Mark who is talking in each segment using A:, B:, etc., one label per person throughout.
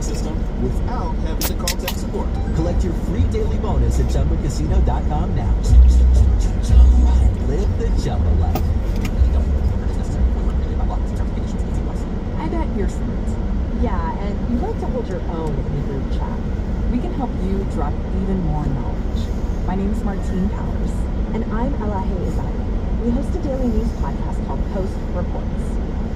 A: system without having to call tech support.
B: Collect your free daily bonus at ChumbaCasino.com now. Live the Chumba life.
C: I bet you're smart.
D: Yeah, and you like to hold your own in a group chat.
C: We can help you drop even more knowledge. My name is Martine Powers.
D: And I'm Elahe Izadi. We host a daily news podcast called Post Reports.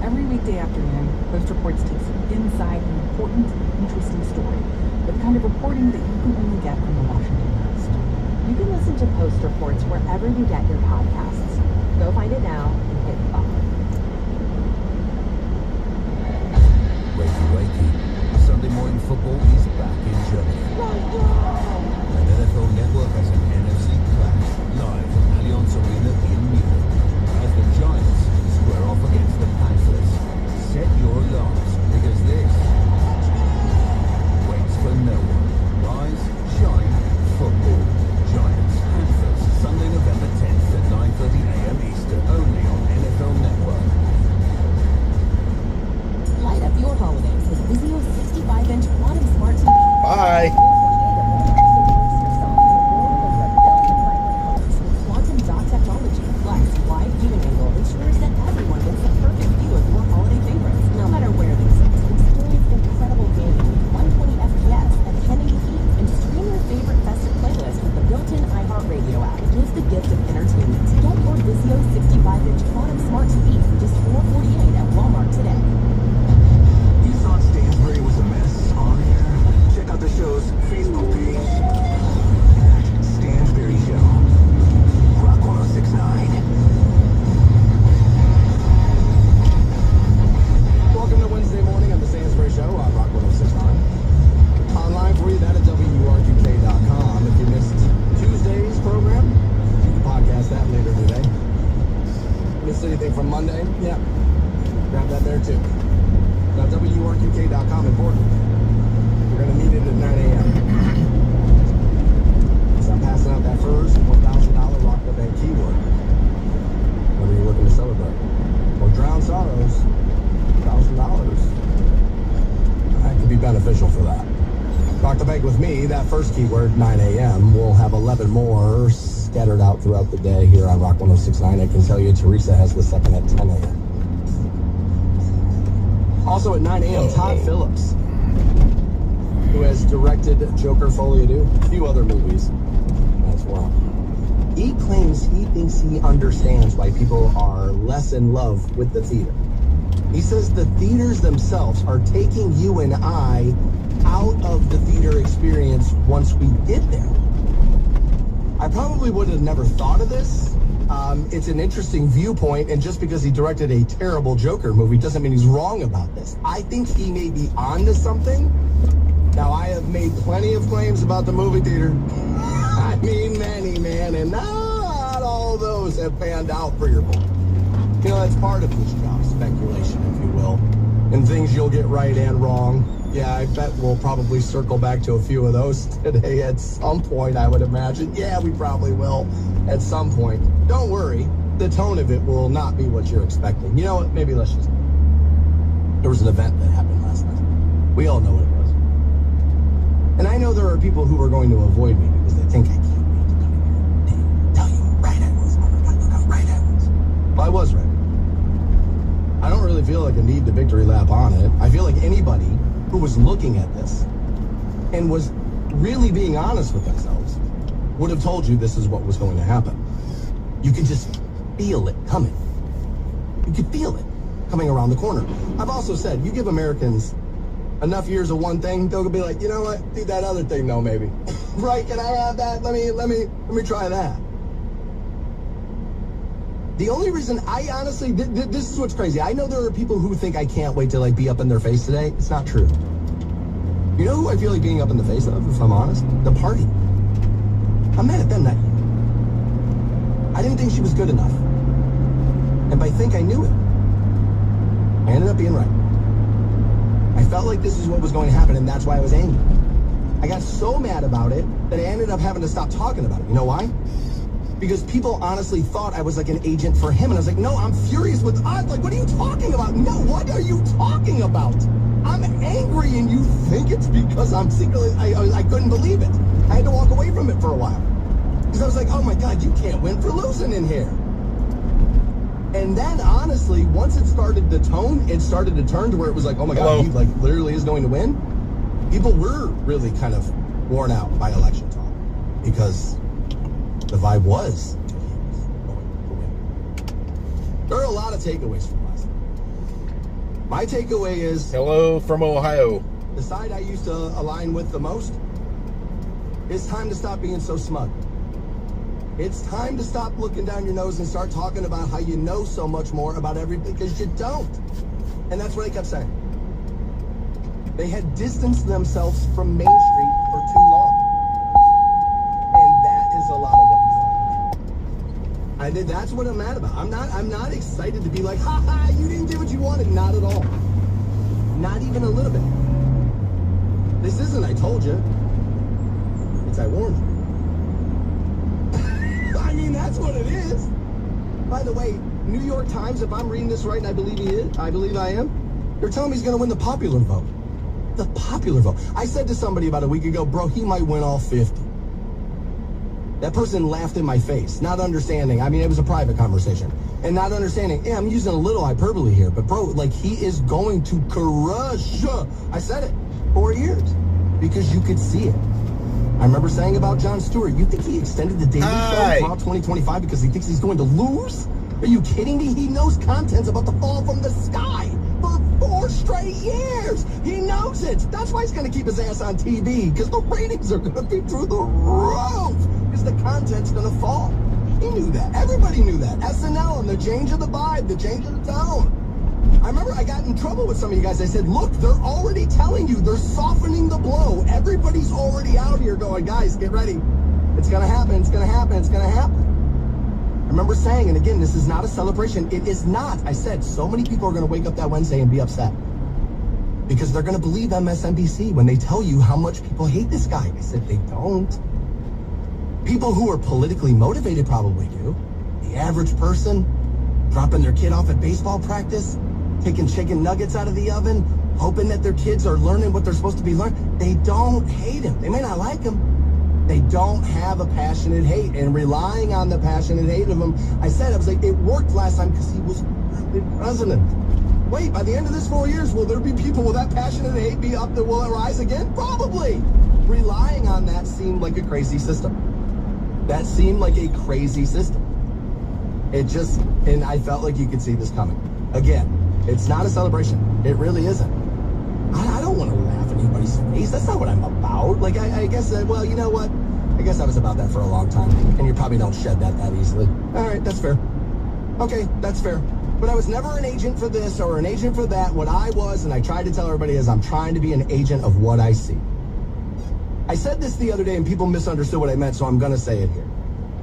C: Every weekday afternoon, Post Reports takes you inside an important, interesting story, the kind of reporting that you can only get from the Washington Post.
D: You can listen to Post Reports wherever you get your podcasts. Go find it now and hit follow.
E: Wakey. Sunday morning football is back in Germany. And NFL Network has an NFC clash live from Allianz Arena in Munich as the Giants square off against the Panthers. Set your alarms because this waits for no one. Rise, shine, football. Giants, Panthers, Sunday, November 10th at 9:30 a.m. Eastern, only on NFL Network.
F: Light up your holidays with Vizio 65-inch Quantum Smart TV.
G: Bye.
F: Quantum dot technology plus wide viewing angle ensures that everyone gets the perfect view of your holiday favorites, no matter where they sit. Experience incredible gaming with 120 FPS at 1080p and stream your favorite festive playlist with the built-in iHeartRadio app. Give the gift of entertainment. Get your Vizio 65-inch Quantum Smart TV for just $448 at Walmart today.
A: You thought Stansbury was a mess on air? Check out the show's Facebook page. Stansbury Show. Rock 1069. Welcome to Wednesday morning on the Stansbury Show on Rock 1069. Online for you, that at WRQK.com. If you missed Tuesday's program, you can podcast that later today. Missed anything from Monday? Yeah. Grab that there too. Now, WRQK.com important. We're going to meet it at 9 a.m. So I'm passing out that first $1,000 Rock the Bank keyword. Whether you're looking to celebrate or drown sorrows, $1,000. That could be beneficial for that. Rock the Bank with me, that first keyword, 9 a.m. We'll have 11 more scattered out throughout the day here on Rock 1069. I can tell you Teresa has the second at 10 a.m. Also at 9 a.m., Todd Phillips, who has directed Joker Folie à Deux, a few other movies as well. He claims he thinks he understands why people are less in love with the theater. He says the theaters themselves are taking you and I out of the theater experience once we get there. I probably would have never thought of this. It's an interesting viewpoint, and just because he directed a terrible Joker movie doesn't mean he's wrong about this. I think he may be onto something. Now, I have made plenty of claims about the movie theater. I mean, many, man, and not all those have panned out for your boy. You know, that's part of this job, speculation, if you will, and things you'll get right and wrong. Yeah, I bet we'll probably circle back to a few of those today at some point, I would imagine. Yeah, we probably will at some point. Don't worry, the tone of it will not be what you're expecting. You know what? Maybe let's just... There was an event that happened last night. We all know what it was. And I know there are people who are going to avoid me because they think I can't wait to come in here and tell you right I was. Oh my God, look how right I was. Well, I was right. I don't really feel like I need the victory lap on it. I feel like anybody who was looking at this and was really being honest with themselves would have told you this is what was going to happen. You could just feel it coming. You could feel it coming around the corner. I've also said, you give Americans enough years of one thing, they'll be like, you know what, do that other thing though, maybe. Right, can I have that? Let me try that. The only reason I honestly, this is what's crazy. I know there are people who think I can't wait to be up in their face today. It's not true. You know who I feel like being up in the face of, if I'm honest? The party. I'm mad at them, not you. I didn't think she was good enough. And by think, I knew it. I ended up being right. I felt like this is what was going to happen, and that's why I was angry. I got so mad about it that I ended up having to stop talking about it. You know why? Because people honestly thought I was like an agent for him. And I was like, no, I'm furious with odds. Like, what are you talking about? No, what are you talking about? I'm I'm angry, and you think it's because I'm secretly, I couldn't believe it. I had to walk away from it for a while. Because I was like, oh my God, you can't win for losing in here. And then, honestly, once it started to turn to where it was like, oh my God, he like literally is going to win. People were really kind of worn out by election talk because the vibe was he was going to win. There are a lot of takeaways from last night. My takeaway is...
G: Hello from Ohio.
A: The side I used to align with the most, it's time to stop being so smug. It's time to stop looking down your nose and start talking about how you know so much more about everything, because you don't. And that's what I kept saying. They had distanced themselves from Main Street for too long. And that is a lot of what he's saying. That's what I'm mad about. I'm not excited to be like, ha ha, you didn't do what you wanted. Not at all. Not even a little bit. This isn't I told you. It's I warned you. I mean, that's what it is. By the way, New York Times, if I'm reading this right, and I believe I am, they're telling me he's going to win the popular vote. The popular vote. I said to somebody about a week ago, bro, he might win all 50. That person laughed in my face, not understanding. I mean, it was a private conversation. And not understanding, yeah, I'm using a little hyperbole here, but bro, like, he is going to crush. I said it 4 years because you could see it. I remember saying about Jon Stewart, you think he extended the Daily Show throughout 2025 because he thinks he's going to lose? Are you kidding me? He knows content's about to fall from the sky for 4 straight years. He knows it. That's why he's going to keep his ass on TV, because the ratings are going to be through the roof, because the content's going to fall. He knew that. Everybody knew that. SNL and the change of the vibe, the change of the tone. I remember I got in trouble with some of you guys. I said, look, they're already telling you. They're softening the blow. Everybody's already out here going, guys, get ready. It's going to happen. It's going to happen. It's going to happen. I remember saying, and again, this is not a celebration. It is not. I said, so many people are going to wake up that Wednesday and be upset because they're going to believe MSNBC when they tell you how much people hate this guy. I said, they don't. People who are politically motivated probably do. The average person dropping their kid off at baseball practice, taking chicken nuggets out of the oven, hoping that their kids are learning what they're supposed to be learning. They don't hate him. They may not like him. They don't have a passionate hate, and relying on the passionate hate of him. I was like, it worked last time because he was president. Wait, by the end of this 4 years, will there be people with that passionate hate be up that will it rise again? Probably. Relying on that seemed like a crazy system. That seemed like a crazy system. And I felt like you could see this coming. Again, it's not a celebration. It really isn't. I don't want to laugh in anybody's face. That's not what I'm about. Like, I guess, well, you know what? I guess I was about that for a long time. And you probably don't shed that easily. All right, that's fair. Okay, that's fair. But I was never an agent for this or an agent for that. What I was, and I tried to tell everybody, is I'm trying to be an agent of what I see. I said this the other day, and people misunderstood what I meant, so I'm going to say it here.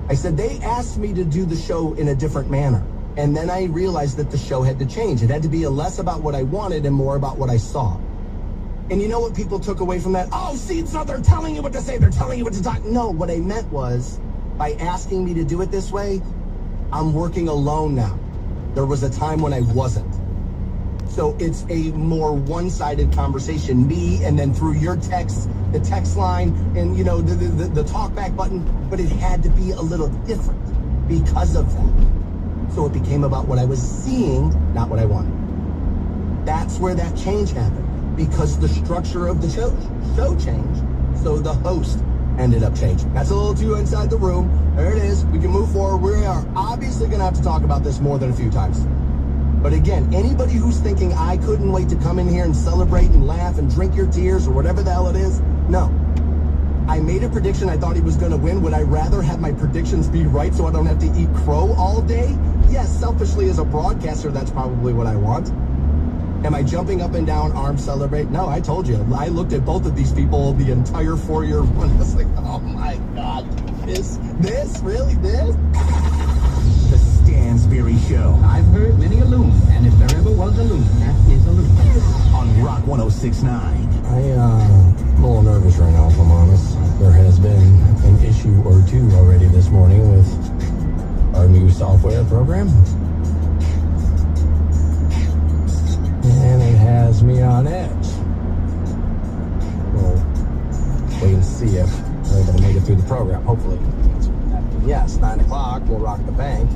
A: I said they asked me to do the show in a different manner. And then I realized that the show had to change. It had to be less about what I wanted and more about what I saw. And you know what people took away from that? Oh, see, so they're telling you what to say. They're telling you what to talk. No, what I meant was, by asking me to do it this way, I'm working alone now. There was a time when I wasn't. So it's a more one-sided conversation, me, and then through your text, the text line, and, you know, the talkback button. But it had to be a little different because of that. So it became about what I was seeing, not what I wanted. That's where that change happened. Because the structure of the show changed, so the host ended up changing. That's a little too inside the room. There it is. We can move forward. We are obviously going to have to talk about this more than a few times. But again, anybody who's thinking I couldn't wait to come in here and celebrate and laugh and drink your tears or whatever the hell it is, no. I made a prediction. I thought he was going to win. Would I rather have my predictions be right so I don't have to eat crow all day? Yes, selfishly as a broadcaster, that's probably what I want. Am I jumping up and down, arms celebrate? No, I told you. I looked at both of these people the entire 4-year run. I was like, oh my God, this, really, this?
H: The Stansberry Show. I've heard many a loon, and if there ever was a loon, that is a loon. On Rock 106.9.
A: I'm a little nervous right now, if I'm honest. There has been an issue or two already this morning with our new software program. And it has me on edge. see if everybody made it through the program. Hopefully, yes, 9 o'clock, we'll rock the bank.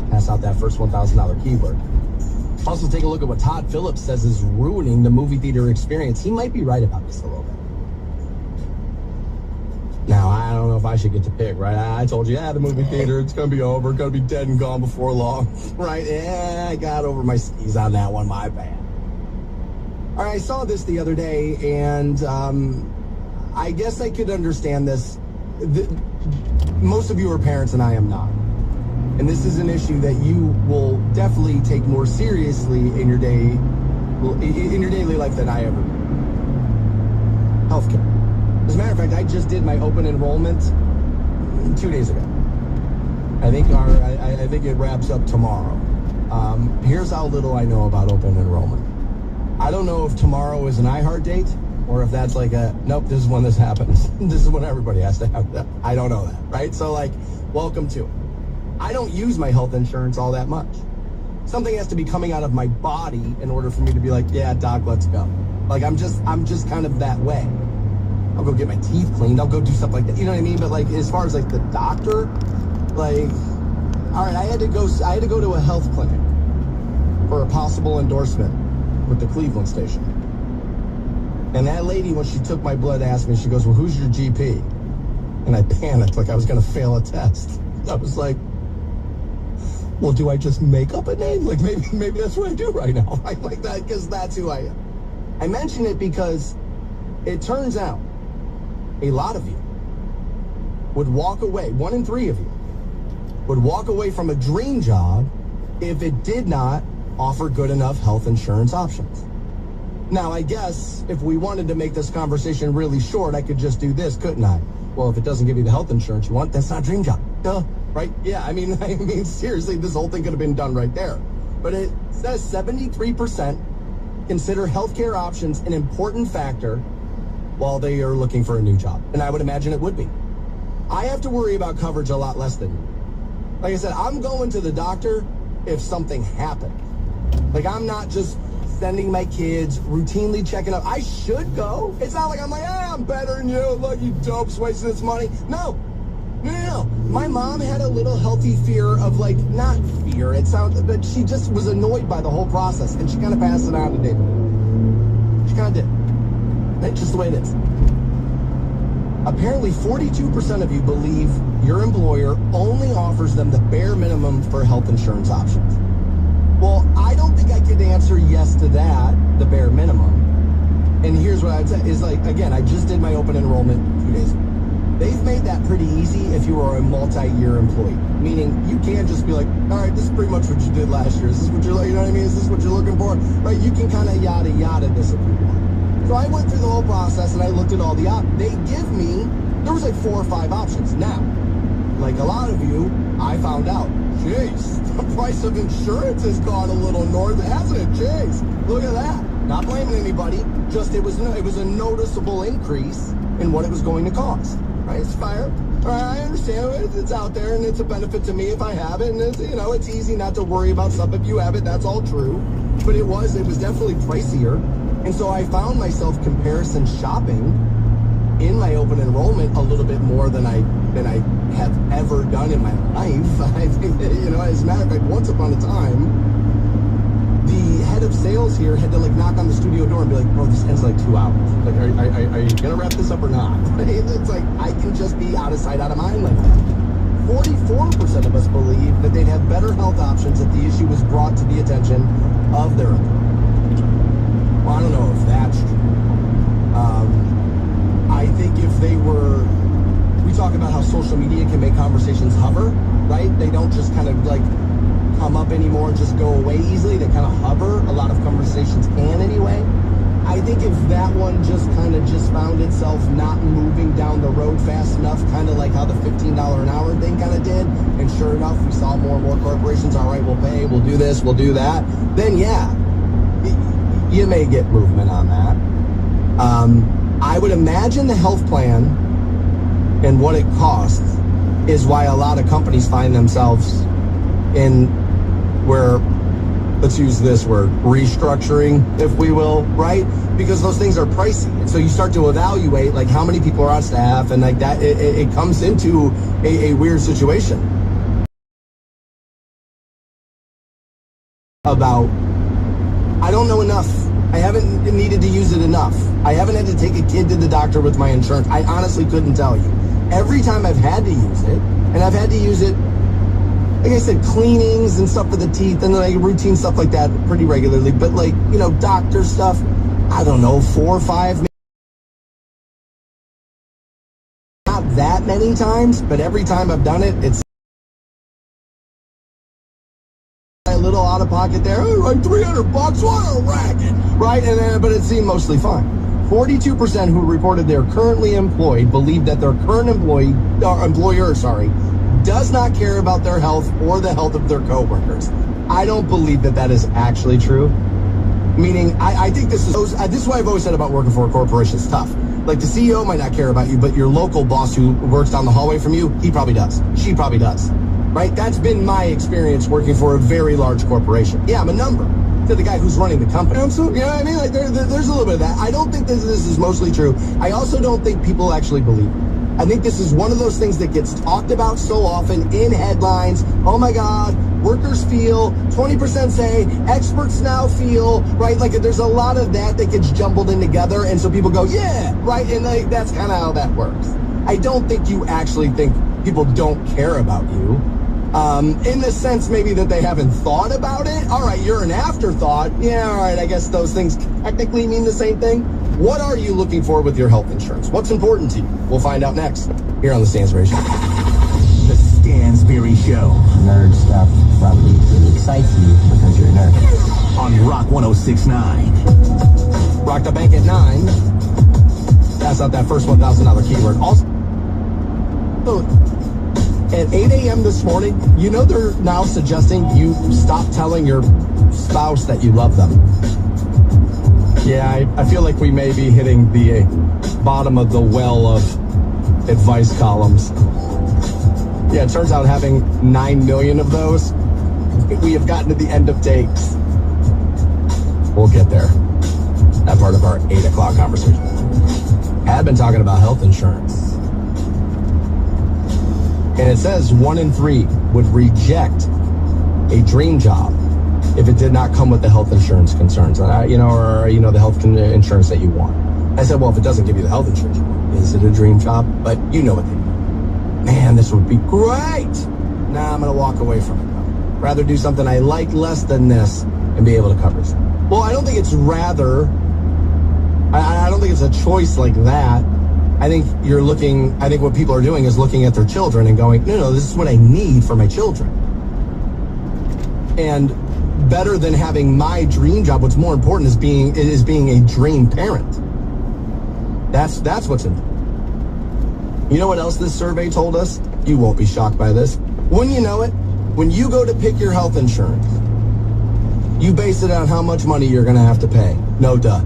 A: Pass out that first $1,000 keyword. Also, take a look at what Todd Phillips says is ruining the movie theater experience. He might be right about this a little bit. Now, I don't know if I should get to pick, right? I told you, the movie theater, it's going to be over, going to be dead and gone before long, right? Yeah, I got over my skis on that one, my bad. All right, I saw this the other day, and I guess I could understand this. Most of you are parents, and I am not. And this is an issue that you will definitely take more seriously in your daily life than I ever do. Healthcare. As a matter of fact, I just did my open enrollment 2 days ago. I think it wraps up tomorrow. Here's how little I know about open enrollment. I don't know if tomorrow is an iHeart date or if that's like nope, this is when this happens. This is when everybody has to have that. I don't know that, right? So welcome to it. I don't use my health insurance all that much. Something has to be coming out of my body in order for me to be like, yeah, doc, let's go. I'm just kind of that way. I'll go get my teeth cleaned. I'll go do stuff like that. You know what I mean? But as far as the doctor, all right, I had to go to a health clinic for a possible endorsement with the Cleveland station. And that lady, when she took my blood, asked me, she goes, well, who's your GP? And I panicked like I was going to fail a test. I was like, well, do I just make up a name? Maybe that's what I do right now. Right? Like that, because that's who I am. I mention it because it turns out a lot of you would walk away, 1 in 3 of you, would walk away from a dream job if it did not offer good enough health insurance options. Now, I guess if we wanted to make this conversation really short, I could just do this, couldn't I? Well, if it doesn't give you the health insurance you want, that's not a dream job. Duh, right? Yeah, I mean, seriously, this whole thing could have been done right there. But it says 73% consider healthcare options an important factor while they are looking for a new job. And I would imagine it would be. I have to worry about coverage a lot less than you. Like I said, I'm going to the doctor if something happened. I'm not just sending my kids, routinely checking up. I should go. It's not like I'm like, I'm better than you. Look, you dopes wasting this money. No. My mom had a little healthy fear of not fear. It sounds, but she just was annoyed by the whole process, and she kind of passed it on to David. She kind of did. That's just the way it is. Apparently, 42% of you believe your employer only offers them the bare minimum for health insurance options. Well, I don't think I could answer yes to that, the bare minimum. And here's what I'd say is again, I just did my open enrollment 2 days ago. They've made that pretty easy if you are a multi-year employee. Meaning you can just be like, all right, this is pretty much what you did last year. Is this what you're, you know what I mean? Is this what you're looking for? Right? You can kind of yada yada this if you want. So I went through the whole process and I looked at all the options. They give me, there was 4 or 5 options. Now, like a lot of you, I found out, jeez, the price of insurance has gone a little north, hasn't it? Jeez, look at that. Not blaming anybody, just it was a noticeable increase in what it was going to cost. Right? It's fair. All right, I understand it. It's out there and it's a benefit to me if I have it. And it's, it's easy not to worry about stuff if you have it. That's all true. But it was definitely pricier. And so I found myself comparison shopping in my open enrollment a little bit more than I have ever done in my life. I think, as a matter of fact, once upon a time, the head of sales here had to knock on the studio door and be like, bro, this ends 2 hours. Are you gonna wrap this up or not? It's I can just be out of sight, out of mind like that. 44% of us believe that they'd have better health options if the issue was brought to the attention of their employer. Well, I don't know if that's true. I think if they were, we talk about how social media can make conversations hover, right? They don't just kind of come up anymore and just go away easily. They kind of hover. A lot of conversations can anyway. I think if that one just found itself not moving down the road fast enough, kind of like how the $15 an hour thing kind of did, and sure enough, we saw more and more corporations, all right, we'll pay, we'll do this, we'll do that, then yeah, you may get movement on that. I would imagine the health plan and what it costs is why a lot of companies find themselves in where let's use this word, restructuring, if we will, right? Because those things are pricey. And so you start to evaluate, like, how many people are on staff, and like that, it comes into a weird situation. About, I don't know enough. I haven't needed to use it enough. I haven't had to take a kid to the doctor with my insurance. I honestly couldn't tell you. Every time I've had to use it, and I've had to use it, like I said, cleanings and stuff for the teeth and like routine stuff like that pretty regularly. But like, you know, doctor stuff, I don't know, 4 or 5, not that many times, but every time I've done it, it's a little out of pocket there. Oh, like $300, what a racket, right? And then, but it seemed mostly fine. 42% who reported they're currently employed believe that their current employer, does not care about their health or the health of their coworkers. I don't believe that that is actually true. Meaning, I think this is why I've always said about working for a corporation, it's tough. Like, the CEO might not care about you, but your local boss who works down the hallway from you, he probably does. She probably does. Right? That's been my experience working for a very large corporation. Yeah, I'm a number to the guy who's running the company. You know what I mean? Like, there's a little bit of that. I don't think this is mostly true. I also don't think people actually believe it. I think this is one of those things that gets talked about so often in headlines. Oh my God, workers feel, 20% say, experts now feel, right? Like, there's a lot of that gets jumbled in together, and so people go, yeah, right? And like, that's kind of how that works. I don't think you actually think people don't care about you. In the sense maybe that they haven't thought about it. All right, you're an afterthought. Yeah, all right, I guess those things technically mean the same thing. What are you looking for with your health insurance? What's important to you? We'll find out next here on The Stansberry Show.
H: The Stansberry Show.
B: Nerd stuff probably really excites you because you're a nerd.
H: On Rock 106.9.
A: Rock the bank at 9. Pass out that first $1,000 keyword. Also, at 8 a.m. this morning, you know they're now suggesting you stop telling your spouse that you love them. Yeah, I feel like we may be hitting the bottom of the well of advice columns. Yeah, it turns out having 9 million of those, we have gotten to the end of takes. We'll get there. That part of our 8 o'clock conversation. I've been talking about health insurance. And it says 1 in 3 would reject a dream job if it did not come with the health insurance concerns, or the health insurance that you want. I said, well, if it doesn't give you the health insurance you want, is it a dream job? But you know what they mean. Man, this would be great. Nah, I'm going to walk away from it, though. Rather do something I like less than this and be able to cover it. Well, I don't think it's rather. I don't think it's a choice like that. I think what people are doing is looking at their children and going, no, this is what I need for my children. And better than having my dream job, what's more important is being a dream parent. That's what's important. You know what else this survey told us? You won't be shocked by this. When you know it, when you go to pick your health insurance, you base it on how much money you're going to have to pay. No duh.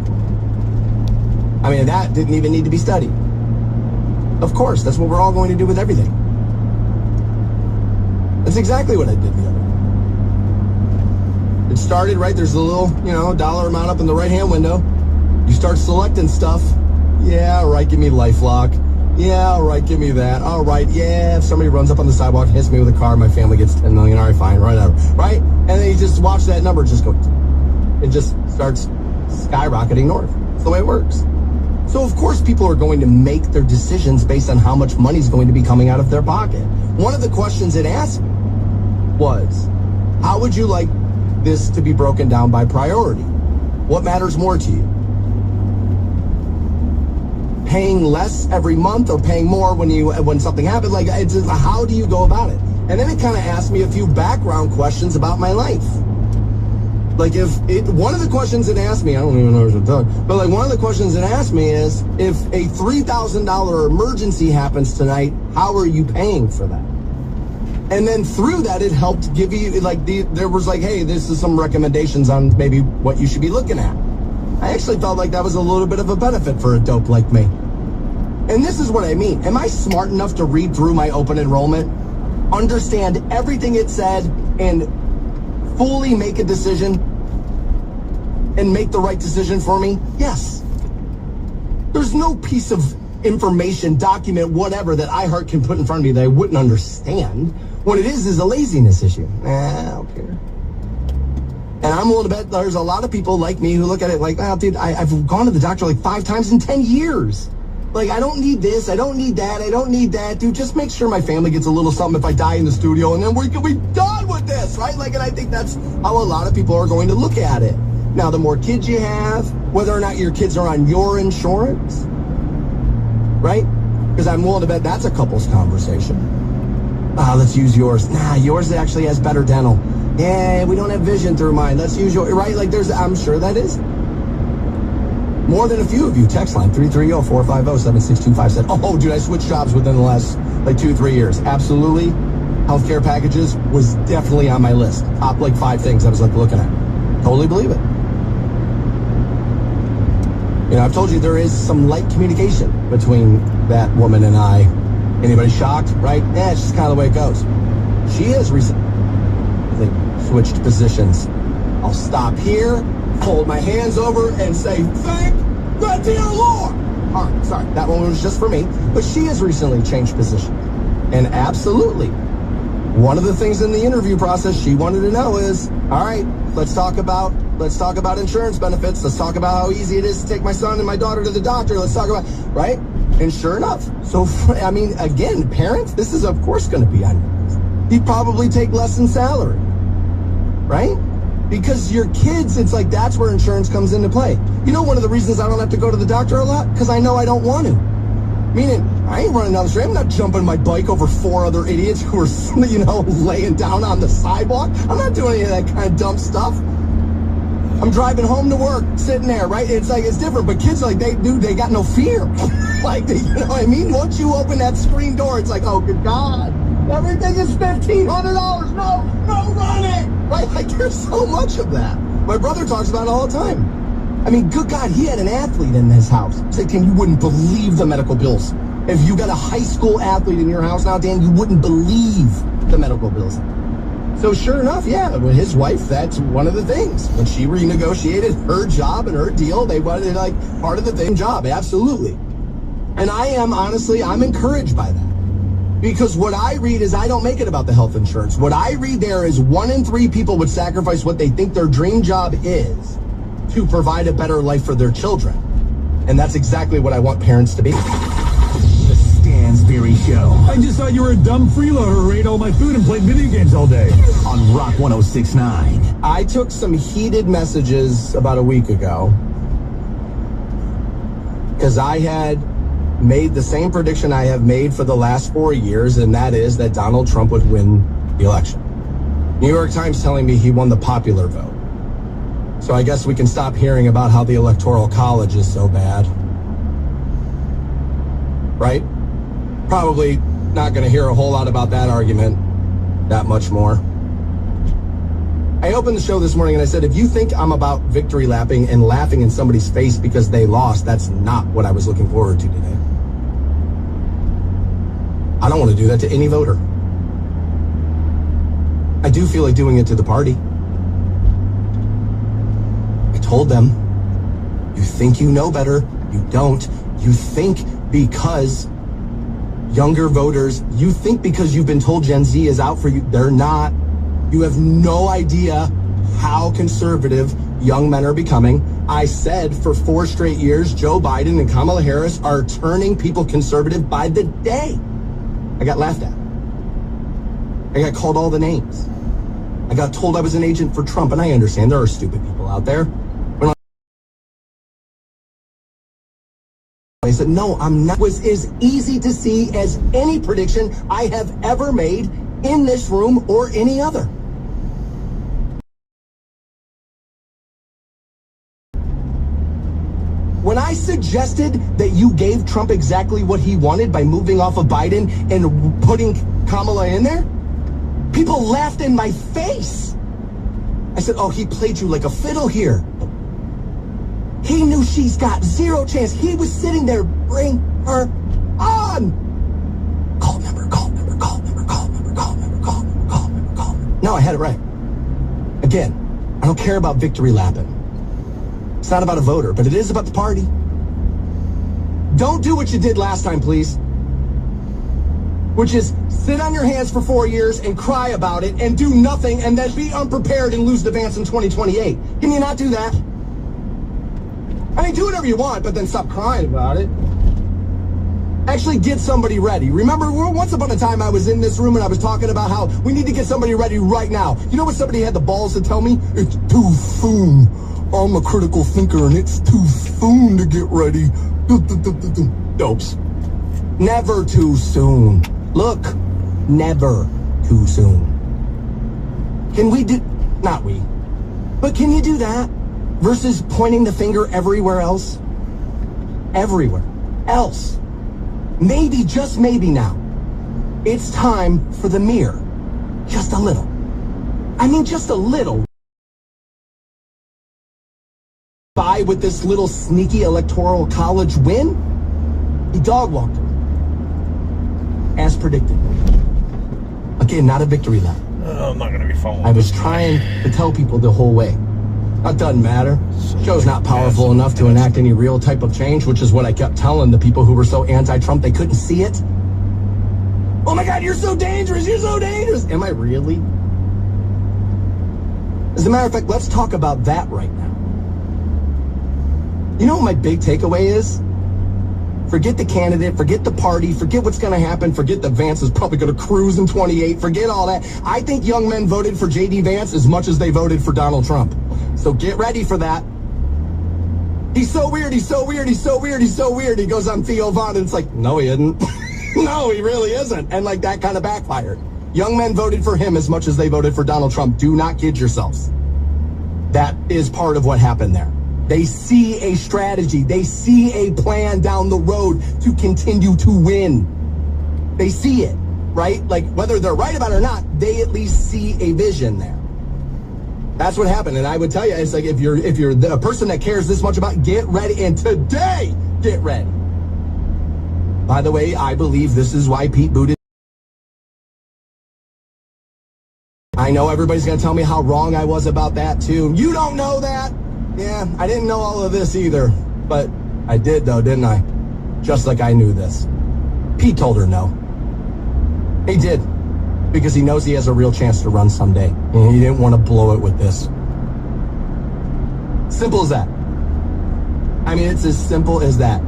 A: I mean, that didn't even need to be studied. Of course, that's what we're all going to do with everything. That's exactly what I did the other day. It started, right, there's a little, dollar amount up in the right-hand window. You start selecting stuff. Yeah, all right, give me LifeLock. Yeah, all right, give me that. All right, yeah, if somebody runs up on the sidewalk and hits me with a car, my family gets $10 million. All right, fine, whatever, right? And then you just watch that number just go. It just starts skyrocketing north. That's the way it works. So, of course, people are going to make their decisions based on how much money is going to be coming out of their pocket. One of the questions it asked me was, how would you like this to be broken down by priority? What matters more to you? Paying less every month or paying more when something happens? Like, it's just, how do you go about it? And then it kind of asked me a few background questions about my life. Like, one of the questions it asked me, I don't even know what to talk, but like one of the questions it asked me is, if a $3,000 emergency happens tonight, how are you paying for that? And then through that, it helped give you, there was hey, this is some recommendations on maybe what you should be looking at. I actually felt like that was a little bit of a benefit for a dope like me. And this is what I mean. Am I smart enough to read through my open enrollment, understand everything it said, and fully make a decision and make the right decision for me? Yes. There's no piece of information, document, whatever that iHeart can put in front of me that I wouldn't understand. What it is a laziness issue. I don't care. And I'm willing to bet there's a lot of people like me who look at it like, wow, dude, I've gone to the doctor like 5 times in 10 years. Like, I don't need this, I don't need that, I don't need that. Dude, just make sure my family gets a little something if I die in the studio, and then we can be done with this, right? Like, and I think that's how a lot of people are going to look at it. Now, the more kids you have, whether or not your kids are on your insurance, right? Because I'm willing to bet that's a couple's conversation. Let's use yours. Nah, yours actually has better dental. Yeah, we don't have vision through mine. Let's use your, right? Like, I'm sure that is. More than a few of you. Text line 330-450-7625 said, oh, dude, I switched jobs within the last, 2-3 years. Absolutely. Healthcare packages was definitely on my list. Top, 5 things I was, looking at. Totally believe it. I've told you there is some light communication between that woman and I. Anybody shocked, right? It's just kind of the way it goes. She has recently switched positions. I'll stop here, hold my hands over, and say, thank the dear Lord. All right, sorry, that one was just for me. But she has recently changed positions. And absolutely, one of the things in the interview process she wanted to know is, all right, let's talk about insurance benefits. Let's talk about how easy it is to take my son and my daughter to the doctor. Let's talk about, right? And sure enough, so, again, parents, this is of course going to be on your list. You'd probably take less in salary, right? Because your kids, it's like that's where insurance comes into play. One of the reasons I don't have to go to the doctor a lot, because I know I don't want to. Meaning, I ain't running down the street. I'm not jumping my bike over 4 other idiots who are, laying down on the sidewalk. I'm not doing any of that kind of dumb stuff. I'm driving home to work, sitting there, right? It's different. But kids, they got no fear. You know what I mean? Once you open that screen door, it's like, oh, good God. Everything is $1,500. No running. Right? There's so much of that. My brother talks about it all the time. Good God, he had an athlete in his house. It's like, Dan, you wouldn't believe the medical bills. If you got a high school athlete in your house now, Dan, you wouldn't believe the medical bills. So sure enough, yeah, with his wife, that's one of the things. When she renegotiated her job and her deal, they wanted part of the thing job, absolutely. And I'm encouraged by that. Because what I read is I don't make it about the health insurance. What I read there is 1 in 3 people would sacrifice what they think their dream job is to provide a better life for their children. And that's exactly what I want parents to be.
H: The Stansberry Show.
E: I just thought you were a dumb freeloader who ate all my food and played video games all day.
H: On Rock 106.9.
A: I took some heated messages about a week ago because I had made the same prediction I have made for the last 4 years, and that is that Donald Trump would win the election. New York Times telling me he won the popular vote. So I guess we can stop hearing about how the Electoral College is so bad. Right? Probably not going to hear a whole lot about that argument that much more. I opened the show this morning and I said, if you think I'm about victory lapping and laughing in somebody's face because they lost, that's not what I was looking forward to today. I don't want to do that to any voter. I do feel like doing it to the party. I told them, you think you know better, you don't. You think because younger voters, you think because you've been told Gen Z is out for you, they're not. You have no idea how conservative young men are becoming. I said for 4 straight years, Joe Biden and Kamala Harris are turning people conservative by the day. I got laughed at. I got called all the names. I got told I was an agent for Trump, and I understand there are stupid people out there. I said, no, I'm not. It was as easy to see as any prediction I have ever made in this room or any other. When I suggested that you gave Trump exactly what he wanted by moving off of Biden and putting Kamala in there, people laughed in my face. I said, oh, he played you like a fiddle here. He knew she's got zero chance. He was sitting there, bring her on. Call member, call member, call member, call member, call member, call member, call member, call member. No, I had it right. Again, I don't care about victory lapping. It's not about a voter, but it is about the party. Don't do what you did last time, please. Which is sit on your hands for 4 years and cry about it and do nothing and then be unprepared and lose the Vance in 2028. Can you not do that? I mean, do whatever you want, but then stop crying about it. Actually get somebody ready. Remember, once upon a time I was in this room and I was talking about how we need to get somebody ready right now. You know what somebody had the balls to tell me? It's too soon. I'm a critical thinker and it's too soon to get ready. Dopes. Never too soon. Look, never too soon. Can we do, not we, but can you do that versus pointing the finger everywhere else? Everywhere else. Maybe, just maybe now, it's time for the mirror. Just a little. I mean, just a little. By with this little sneaky electoral college win, he dog walked her. As predicted. Again, not a victory lap.
G: I'm not going to be following.
A: I was trying to tell people the whole way. That doesn't matter. Joe's not powerful enough to enact any real type of change, which is what I kept telling the people who were so anti-Trump they couldn't see it. Oh my God, you're so dangerous. You're so dangerous. Am I really? As a matter of fact, let's talk about that right now. You know what my big takeaway is? Forget the candidate, forget the party, forget what's going to happen, forget that Vance is probably going to cruise in 28, forget all that. I think young men voted for J.D. Vance as much as they voted for Donald Trump. So get ready for that. He's so weird, he's so weird, he's so weird, he's so weird. He goes on Theo Von and it's like, no, he isn't. No, he really isn't. And like that kind of backfired. Young men voted for him as much as they voted for Donald Trump. Do not kid yourselves. That is part of what happened there. They see a strategy. They see a plan down the road to continue to win. They see it, right? Like whether they're right about it or not, they at least see a vision there. That's what happened. And I would tell you, it's like if you're a person that cares this much about, get ready. And today, get ready. By the way, I believe this is why Pete Buttigieg. I know everybody's going to tell me how wrong I was about that too. You don't know that. Yeah, I didn't know all of this either, but I did though, didn't I? Just like I knew this. Pete told her no. He did, because he knows he has a real chance to run someday, and he didn't want to blow it with this. Simple as that. I mean, it's as simple as that.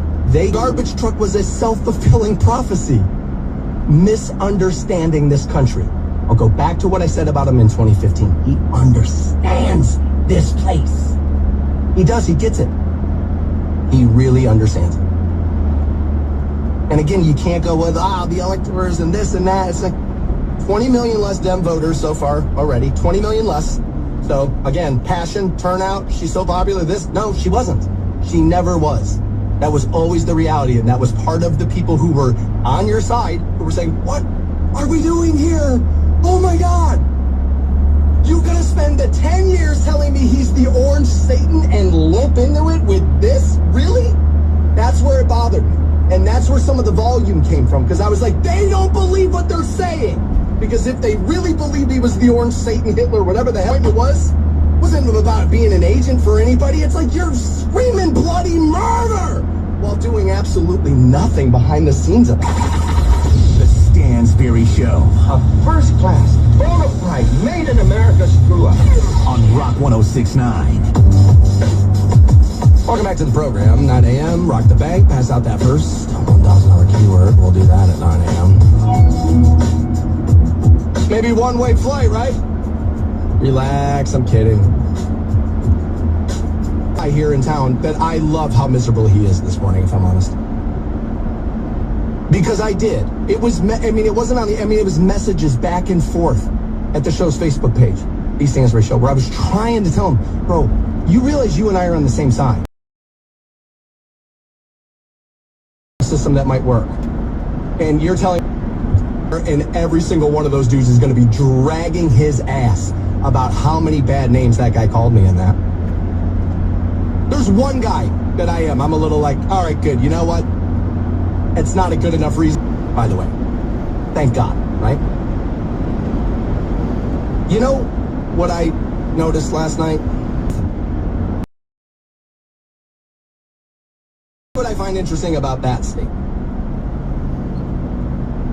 A: Garbage truck was a self-fulfilling prophecy. Misunderstanding this country. I'll go back to what I said about him in 2015. He understands this place. He does, he gets it. He really understands it. And again, you can't go with, the electors and this and that. It's like 20 million less Dem voters so far already, 20 million less. So again, passion, turnout, she's so popular, no, she wasn't. She never was. That was always the reality, and that was part of the people who were on your side, who were saying, what are we doing here? Oh my God. You're gonna spend the 10 years telling me he's the orange Satan and lump into it with this? Really? That's where it bothered me. And that's where some of the volume came from, because I was like, they don't believe what they're saying. Because if they really believed he was the orange Satan, Hitler, whatever the hell it wasn't about being an agent for anybody. It's like you're screaming bloody murder while doing absolutely nothing behind the scenes of it.
H: The Stansberry Show.
A: A first class, bona fide, made in America screw up.
H: On Rock 106.9.
A: Welcome back to the program. 9 a.m. Rock the bank. Pass out that first $1,000 keyword. We'll do that at 9 a.m. Maybe one-way flight, right? Relax. I'm kidding. I hear in town that I love how miserable he is this morning, if I'm honest. Because I did. It was, it wasn't on the, it was messages back and forth at the show's Facebook page, the Stansberry Show, where I was trying to tell him, bro, you realize you and I are on the same side. System that might work. And you're telling me, and every single one of those dudes is going to be dragging his ass about how many bad names that guy called me in that. There's one guy that I'm a little like, all right, good. You know what? It's not a good enough reason, by the way. Thank God, right? You know what noticed last night? What I find interesting about that statement.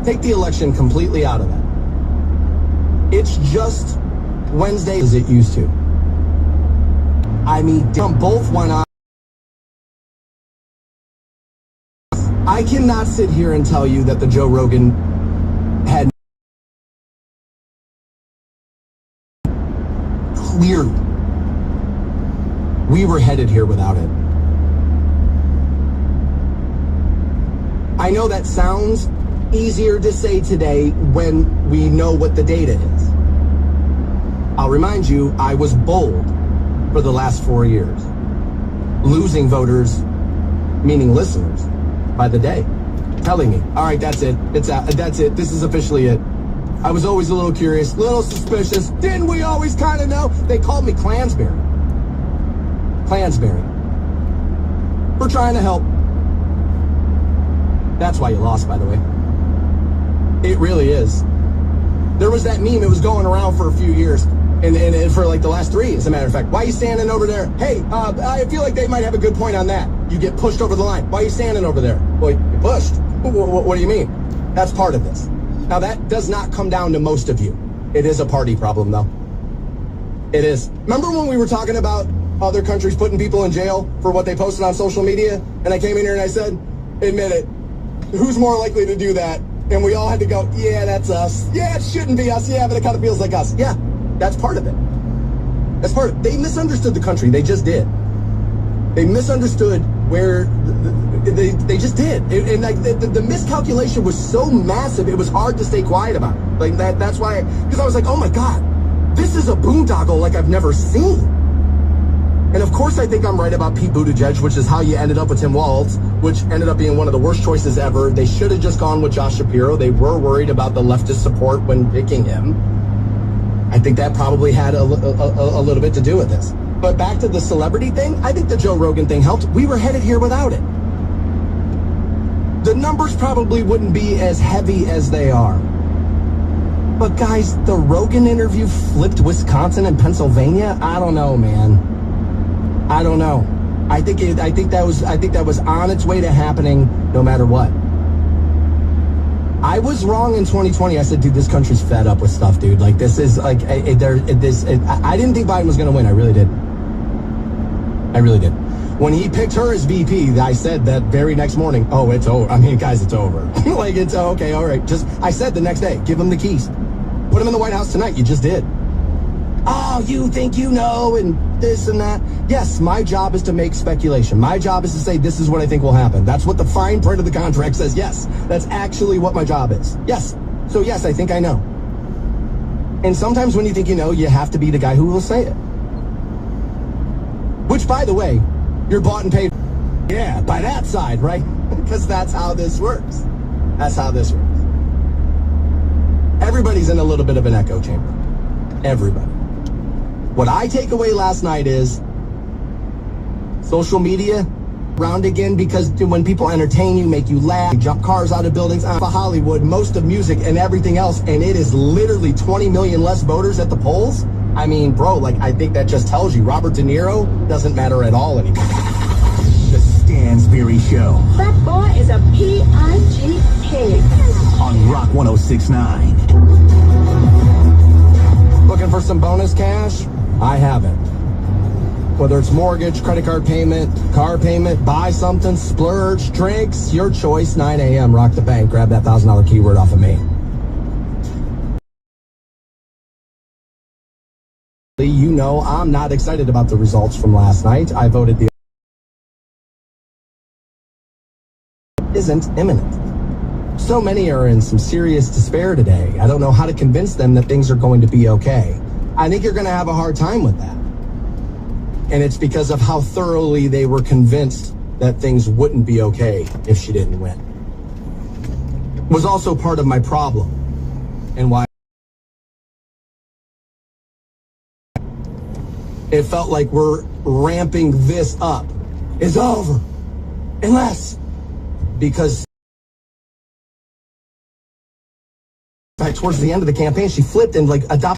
A: Take the election completely out of that. It's just Wednesday as it used to. I mean, both went on. I cannot sit here and tell you that the Joe Rogan had clearly. We were headed here without it. I know that sounds easier to say today when we know what the data is. I'll remind you, I was bold for the last 4 years, losing voters, meaning listeners, by the day, telling me, all right, that's it, it's out, that's it, this is officially it. I was always a little curious, a little suspicious. Didn't we always kind of know? They called me Klansberry. Klansberry. For trying to help. That's why you lost, by the way. It really is. There was that meme, it was going around for a few years, and for like the last 3, as a matter of fact. Why are you standing over there? Hey, I feel like they might have a good point on that. You get pushed over the line. Why are you standing over there? Well, you pushed. What do you mean? That's part of this. Now, that does not come down to most of you. It is a party problem, though. It is. Remember when we were talking about other countries putting people in jail for what they posted on social media? And I came in here and I said, admit it. Who's more likely to do that? And we all had to go, yeah, that's us. Yeah, it shouldn't be us. Yeah, but it kind of feels like us. Yeah, that's part of it. That's part of it. They misunderstood the country. They just did. They misunderstood where they just did. And like the miscalculation was so massive, it was hard to stay quiet about it. Like that's why, because I was like, oh my God, this is a boondoggle like I've never seen. And of course I think I'm right about Pete Buttigieg, which is how you ended up with Tim Walz, which ended up being one of the worst choices ever. They should have just gone with Josh Shapiro. They were worried about the leftist support when picking him. I think that probably had a little bit to do with this. But back to the celebrity thing, I think the Joe Rogan thing helped. We were headed here without it. The numbers probably wouldn't be as heavy as they are. But guys, the Rogan interview flipped Wisconsin and Pennsylvania? I don't know, man. I don't know. I think that was on its way to happening no matter what. I was wrong in 2020. I said, dude, this country's fed up with stuff, dude. Like, this is like, I didn't think Biden was going to win. I really did. I really did. When he picked her as VP, I said that very next morning, oh, it's over. I mean, guys, it's over. Like, it's okay, all right. I said the next day, give him the keys. Put him in the White House tonight. You just did. Oh, you think you know, and this and that. Yes, my job is to make speculation. My job is to say, this is what I think will happen. That's what the fine print of the contract says. Yes, that's actually what my job is. Yes. So yes, I think I know. And sometimes when you think you know, you have to be the guy who will say it. Which, by the way, you're bought and paid. Yeah, by that side, right? Because that's how this works. That's how this works. Everybody's in a little bit of an echo chamber. Everybody. What I take away last night is social media around again, because when people entertain you, make you laugh, jump cars out of buildings, Hollywood, most of music and everything else, and it is literally 20 million less voters at the polls. I mean, bro, like, I think that just tells you Robert De Niro doesn't matter at all anymore.
H: The Stansberry Show.
G: That boy is a P-I-G-K.
H: On Rock 106.9.
A: Looking for some bonus cash? I have it. Whether it's mortgage, credit card payment, car payment, buy something, splurge, drinks, your choice. 9 a.m. Rock the bank. Grab that $1,000 keyword off of me. You know I'm not excited about the results from last night. I voted the isn't imminent. So many are in some serious despair today. I don't know how to convince them that things are going to be okay. I think you're going to have a hard time with that. And it's because of how thoroughly they were convinced that things wouldn't be okay if she didn't win. It was also part of my problem and why it felt like we're ramping this up. It's over. Unless, because towards the end of the campaign, she flipped and like adopted